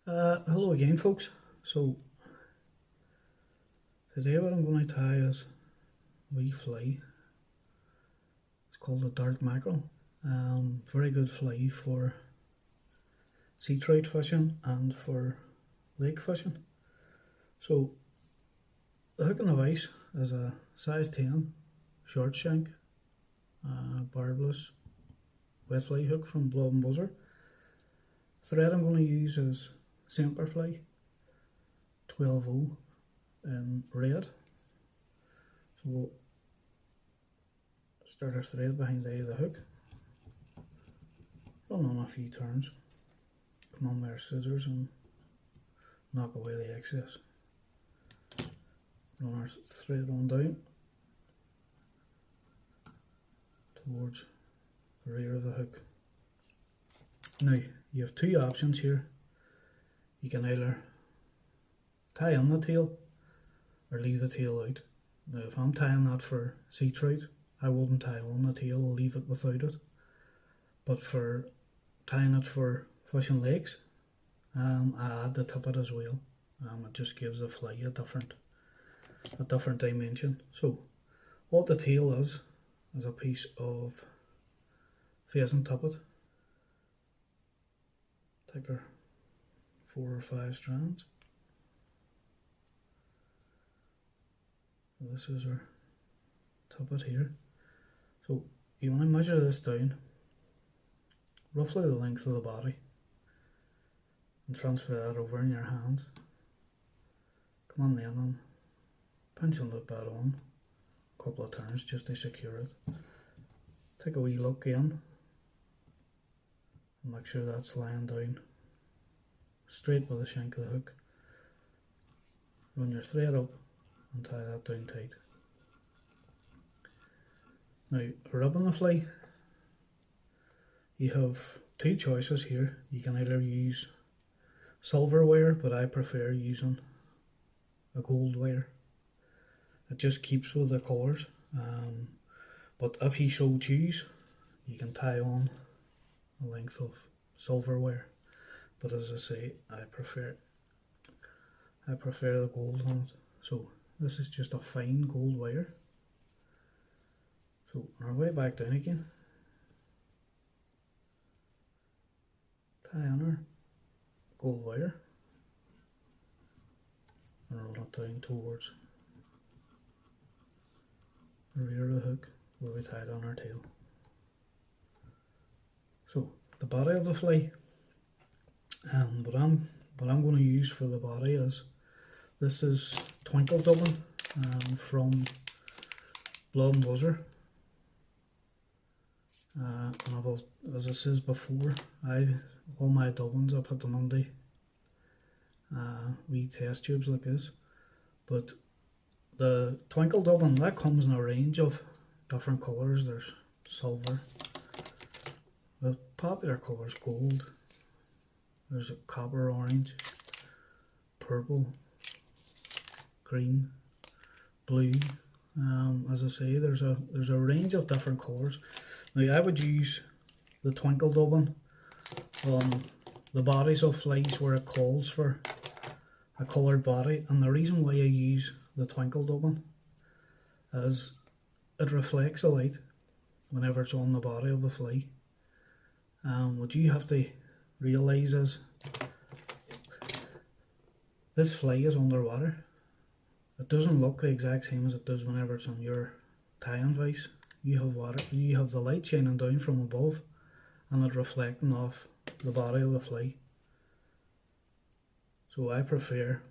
Hello again, folks. So today what I'm going to tie is a wee fly. It's called a dark mackerel. Very good fly for sea trout fishing and for lake fishing. So the hook and the vise is a size 10 short shank barbless wet fly hook from Blob & Buzzer. Thread I'm going to use is Semperfly 12O in red. So we'll start our thread behind the eye of the hook, run on a few turns, come on with our scissors and knock away the excess. Run our thread on down towards the rear of the hook. Now you have two options here. You can either tie in the tail or leave the tail out. Now if I'm tying that for sea trout, I wouldn't tie on the tail, I'll leave it without it. But for tying it for fishing lakes, I add the tippet as well. It just gives the fly a different dimension. So what the tail is a piece of pheasant tippet. Take our 4 or 5 strands. This is our tippet here. So you want to measure this down roughly the length of the body and transfer that over in your hands. Come on then and pinch and loop that on a couple of turns just to secure it. Take a wee look in and make sure that's lying down straight with the shank of the hook. Run your thread up and tie that down tight. Now, ribbing the fly, you have two choices here. You can either use silver wire, but I prefer using a gold wire. It just keeps with the colours. But if you so choose, you can tie on a length of silver wire. But as I say, I prefer the gold on it. So this is just a fine gold wire. So on our way back down again, tie on our gold wire and roll it down towards the rear of the hook where we tied on our tail. So the body of the fly, what I'm going to use for the body is, this is twinkle dubbing from Blob & Buzzer. And as I says before, all my dubbins I put them on the wee test tubes like this. But the twinkle dubbin, that comes in a range of different colours. There's silver, the popular colours gold, there's a copper orange, purple, green, blue. As I say, there's a range of different colours. Now I would use the twinkle dubbin on the bodies of flies where it calls for a coloured body, and the reason why I use the twinkle dubbin is it reflects the light whenever it's on the body of the fly. What you have to realise is this fly is underwater. It doesn't look the exact same as it does whenever it's on your tying vise. You have water, you have the light shining down from above and it reflecting off the body of the fly. So I prefer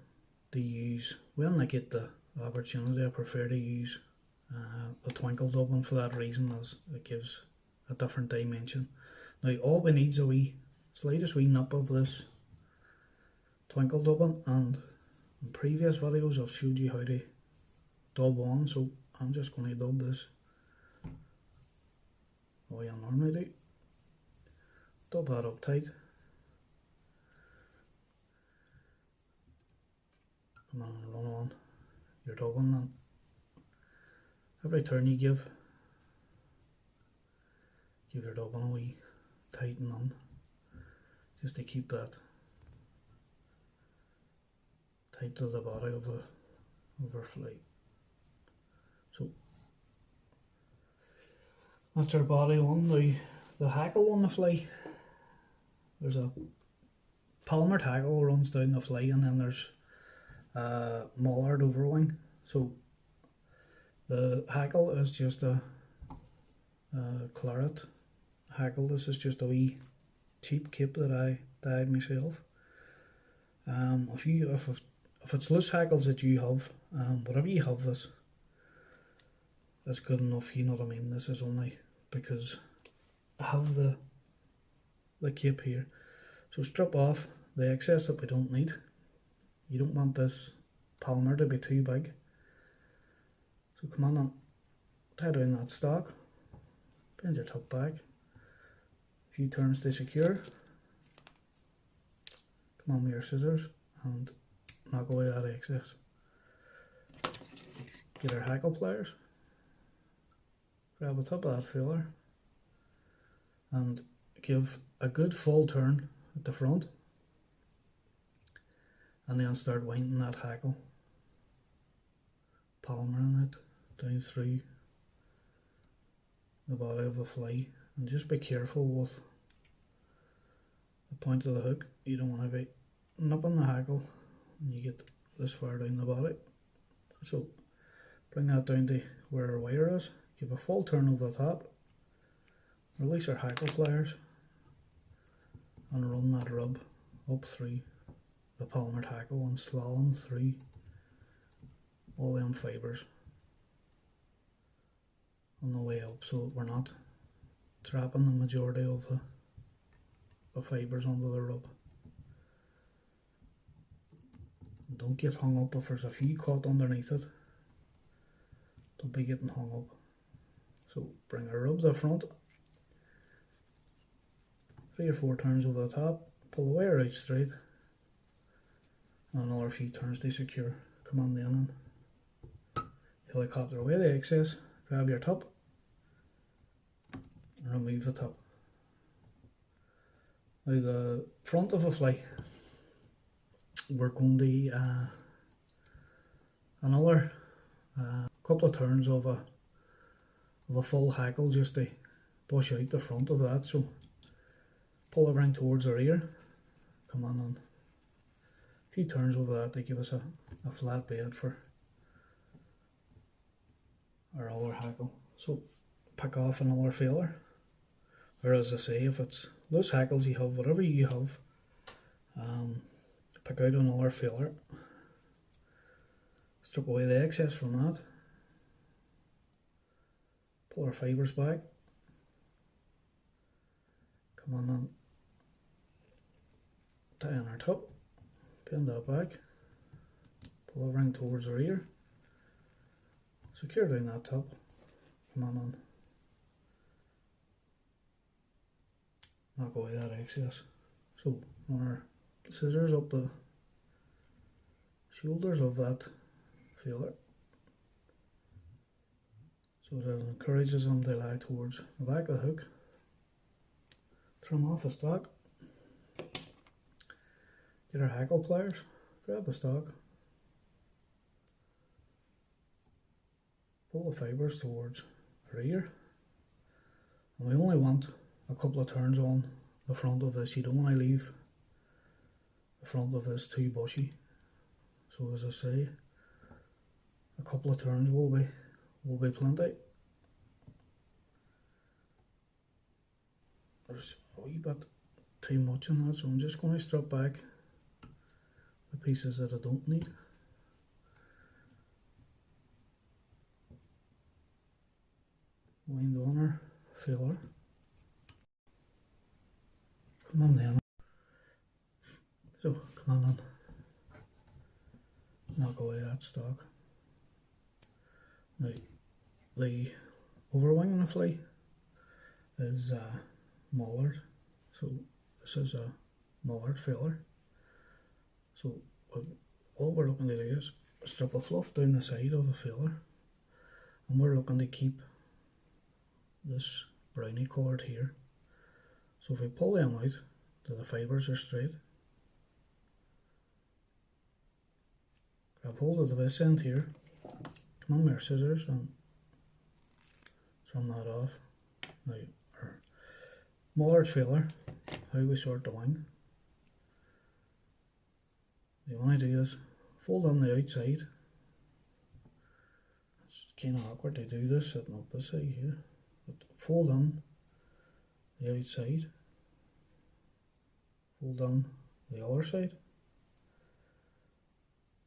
to use, when I get the opportunity, I prefer to use a twinkle dubbin for that reason, as it gives a different dimension. Now all we need is a slightest wee nip of this twinkle dubbin, and in previous videos I've showed you how to dub on, so I'm just going to dub this the way I normally do. Dub that up tight. Come on, run on your dubbin, and every turn you give your dubbin a wee tighten on, just to keep that tight to the body of our fly. So that's our body one. Now the hackle on the fly, there's a palmer hackle runs down the fly, and then there's a mallard overwing. So the hackle is just a claret hackle. This is just a wee cheap cape that I dyed myself. If it's loose hackles that you have, whatever you have, this is good enough. You know what I mean. This is only because I have the cape here. So strip off the excess that we don't need. You don't want this palmer to be too big. So come on and tie down that stock. Bend your top back. A few turns to secure. Come on with your scissors and knock away that excess. Get our hackle pliers. Grab the top of that filler and give a good full turn at the front, and then start winding that hackle, palmering it down through the body of the fly. And just be careful with the point of the hook. You don't want to be nipping the hackle and you get this far down the body. So bring that down to where our wire is, give a full turn over the top, release our hackle pliers, and run that rub up through the palmered hackle and slalom through all them fibres on the way up, so we're not trapping the majority of the fibres onto the rub. And don't get hung up if there's a few caught underneath it. Don't be getting hung up. So bring our rub to the front, 3 or 4 turns over the top, pull the wire out straight, and another few turns to secure. Come on then and helicopter away the excess, grab your top and remove the top. Now the front of a fly, we're going to another couple of turns of a full hackle just to push out the front of that. So pull everything towards the rear. Come on and a few turns over that to give us a flat bed for our other hackle. So pick off another failer, or as I say, if it's loose hackles you have, whatever you have, pick out another failer, strip away the excess from that, pull our fibres back, come on and tie on our top, bend that back, pull everything towards the rear, secure down that top, come on and knock away that excess. So on our scissors up the shoulders of that failer, so that it encourages them to lie towards the back of the hook. Trim off the stock, get our hackle pliers, grab the stock, pull the fibres towards the rear, and we only want a couple of turns on the front of this. You don't want to leave the front of this too bushy. So as I say, a couple of turns will be plenty. There's a wee bit too much in that, so I'm just going to strip back the pieces that I don't need. Wind on our failer. Come on then. So come on in. Knock away that stock. Now the overwing on the fly is mallard. So this is a mallard failer. So all we're looking to do is strip a fluff down the side of the failer, and we're looking to keep this brownie coloured here. So if we pull them out, the fibres are straight, grab hold of this end here, come on with our scissors and trim that off. Now our mullards feeler, how we sort the wing. The only do is fold on the outside. It's kind of awkward to do this sitting up this side here, but fold on the outside, fold on the other side,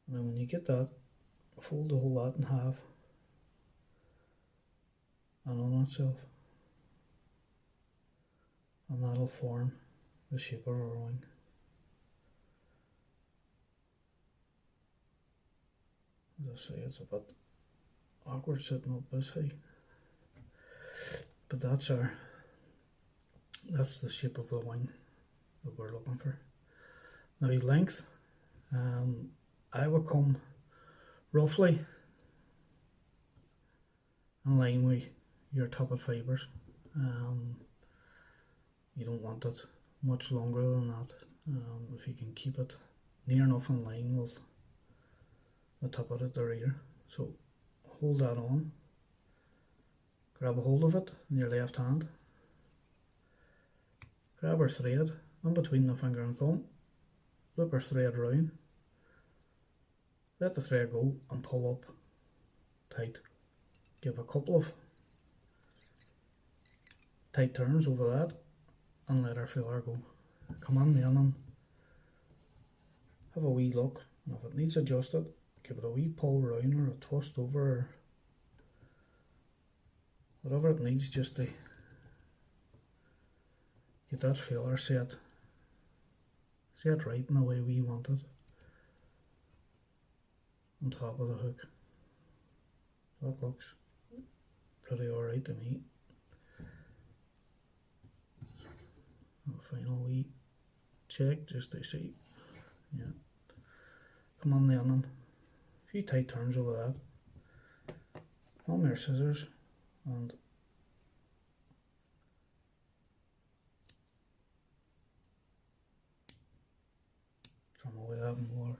and then when you get that, fold the whole lot in half and on itself, and that'll form the shape of our wing. As I say, it's a bit awkward sitting up this high, but that's the shape of the wing that we're looking for. Now length, I would come roughly in line with your tuppet fibres. You don't want it much longer than that. If you can keep it near enough in line with the tuppet at the rear. So hold that on, grab a hold of it in your left hand, grab our thread in between the finger and thumb, loop our thread round, let the thread go and pull up tight. Give a couple of tight turns over that and let our filler go. Come on then and have a wee look, and if it needs adjusted, give it a wee pull round or a twist over or whatever it needs, just to get that filler set right in the way we want it on top of the hook. That looks pretty alright to me. A final wee check just to see. Yeah. Come on then, and a few tight turns over that. On your scissors and trim away that more.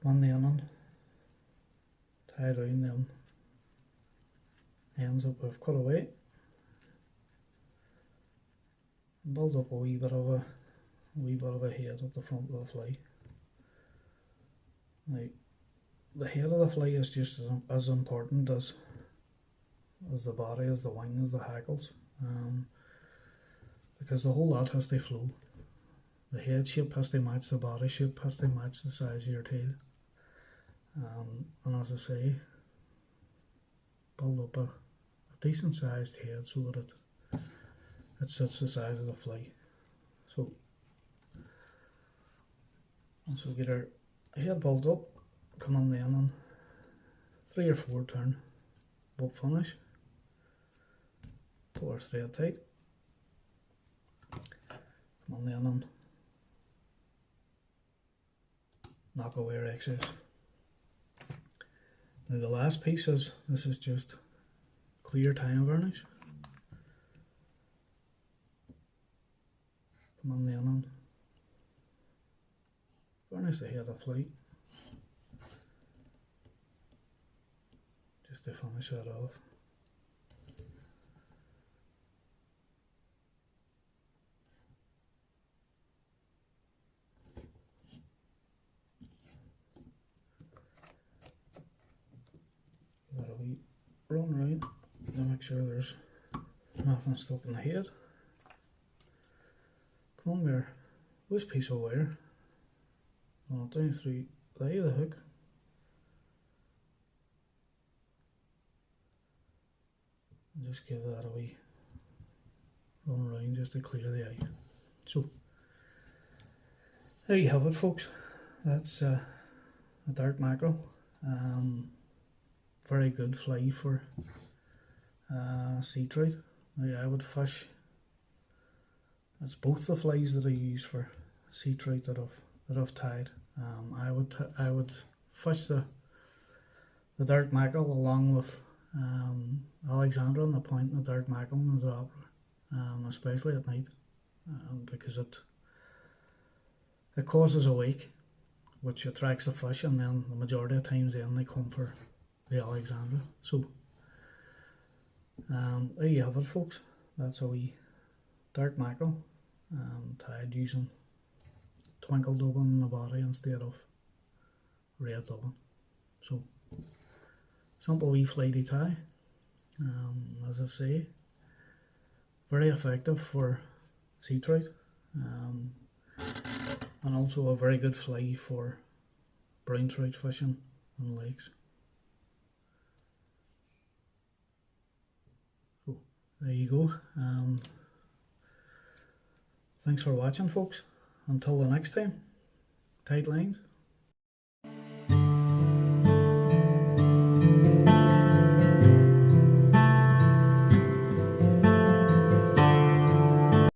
Come on then and tie down them ends up we've cut away. Build up a wee bit of a head at the front of the fly. Now, the head of the fly is just as important as the body, as the wing, as the hackles, because the whole lot has to flow. The head shape has to match the body shape, has to match the size of your tail, and as I say, build up a decent sized head so that it sits the size of the fly. So once we get our head built up, come on then and 3 or 4 turn boat finish, pull our thread tight, come on then and knock away our excess. Now the last piece is, this is just clear time varnish. Come on then and varnish the head of the fly, just to finish that off. Give that a wee run around to make sure there's nothing stuck in the head. Come on there, this piece of wire, run it down through the eye of the hook, and just give that a wee run around just to clear the eye. So there you have it, folks. That's a dark mackerel. Very good fly for sea trout. Now, I would fish. It's both the flies that I use for sea trout that I've tied. I would fish the dark mackerel along with Alexandra and the point and the dark mackerel and the Zopper, especially at night, because it causes a wake which attracts the fish, and then the majority of times then they come for the Alexandra. So there you have it, folks. That's a wee dark mackerel tied using twinkle dubbing in the body instead of red dubbing. So simple wee flighty tie, as I say, very effective for sea trout, and also a very good fly for brown trout fishing on lakes. So there you go. Thanks for watching, folks. Until the next time, tight lines.